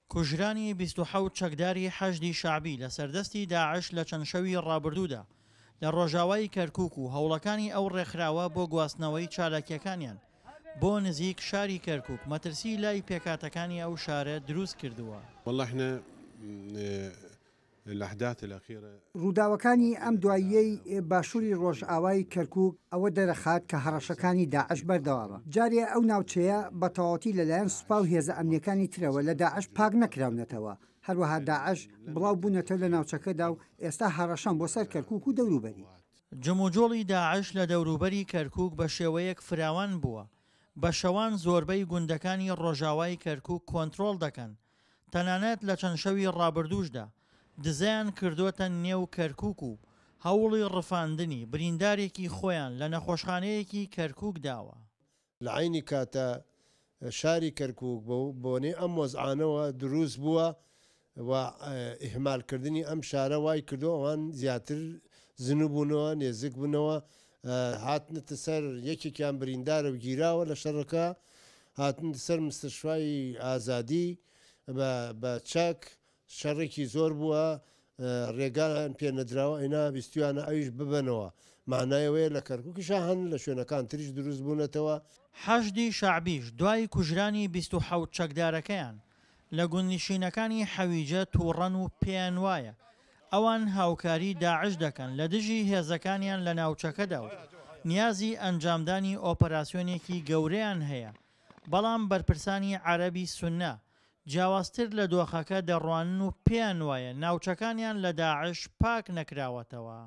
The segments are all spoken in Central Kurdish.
کوژرانی 27 چەکداری حەشدی شعبی لە سەردەستی داعش لە چەند شەوی ڕابردوودا لە ڕۆژاوای کەرکووک و هەوڵەکانی ئەو ڕێکخراوە بۆ گواستنەوەی چالاکیەکانیان بۆ نزیک شاری کەرکووک مەترسی لای پێکاتەکانی ئەو شارە دروست کردووە. ڕووداوەکانی ئەم دواییەی باشووری ڕۆژئاوای کەرکووک ئەوە دەرەخات کە هەڕەشەکانی داعش بەردەوامە. جارێ ئەو ناوچەیە بە تەواوەتی لەلایەن سوپا و هێزە ئەمنیەکانی ترەوە لە داعش پاک نەکراونەتەوە. هەروەها داعش بڵاو بوونەتەوە لە ناوچەکەدا و ئێستا هەڕەشان بۆ سەر کەرکووک و دەوروبەری. جموجۆڵی داعش لە دەوروبەری کەرکووک بە شێوەیەک فراوان بووە. بە شەوان زۆربەی گوندەکانی ڕۆژاوای کەرکووک کۆنتڕۆڵ دەکەن. تەنانەت لە چەند شەوی ڕابردووشدا دزیان کردوتە نێو کەرکووک و هەوڵی ڕفاندنی بریندارێکی خۆیان لە نەخۆشخانەیەکی کەرکووک داوە. لە عینی کاتە شاری کەرکووک بۆنێ ئەم وەزعانەوە دروست بووە و ئیهمالکردنی ئەم شارە وای کردو ئەوان زیاتر زنوبوونەوە نێزیک بوونەوە هاتنتە سەر یەکێکیان بریندارە و گیراوە لە شەڕەکە هاتنتە سەر مستەشفای ئازادی بە چەک شەڕێکی زۆر بووە ڕێگان پێ نەدراوە ئەینا بیستیانە ئەویش ببنەوە معنایەوەیە لە کەرکووکیشا هەن لە شوێنەکان تریش دروست بوونەتەوە. حەشدی شعبیش دوای کوژرانی 27 چەکدارەکەیان لە گوندنشینەکانی حەویجە تووڕەن و پێیان وایە ئەوان هاوکاری داعش دەکەن لە دژی هێزەکانیان لە ناوچەکەدا و نیازی ئەنجامدانی ئۆپەراسیۆنێکی گەورەیان هەیە، بەڵام بەرپرسانی عەرەبی سوننا جیاوازتر لە دۆخەکە دەڕوانن و پێیان وایە ناوچەکانیان لە داعش پاک نەکراوەتەوە.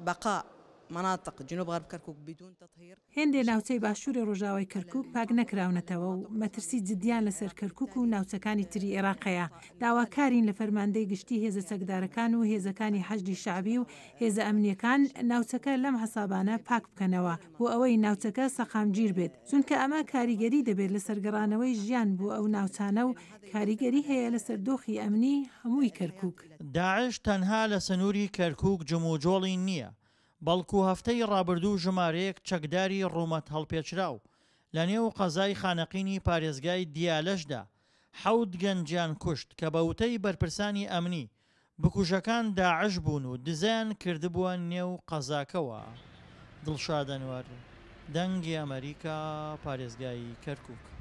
بقاء مناطق جنوب غرب كركوك بدون تطهير. هێندێ ناوچەی باشووری ڕۆژاوای کەرکووک پاک نەکراونەتەوە و مەترسی جدیان لەسەر کەرکووک و ناوچەکانی تری عێراقەیە. داواکارین لە فەرماندەی گشتی هێزە چەکدارەکان و هێزەکانی حەشدی شعبی و هێزە ئەمنیەکان ناوچەکە لەم حسابانە پاک بکەنەوە بۆ ئەوەی ناوچەکە سەقامگیر بێت، چونکە ئەمە کاریگەری دەبێت لە سەرگەڕانەوەی ژیان بۆ ئەو ناوچانە و کاریگەری هەیە لەسەر دۆخی ئەمنی هەمووی کەرکووک. داعش تەنها لە سنووری کەرکووک جموجۆڵی نییە، بەڵکو هەفتەی ڕابردوو ژمارەیەک چەکداری ڕوومەت هەڵپێچراو لە نێو قەزای خانەقینی پارێزگای دیالەشدا 7 گەنجیان کوشت کە بەوتەی بەرپرسانی ئەمنی بکوژەکان داعش بوون و دزیان کردبووە نێو قەزاکەوە. دڵشاد ئەنوەر، دەنگی ئەمریکا، پارێزگای کەرکووک.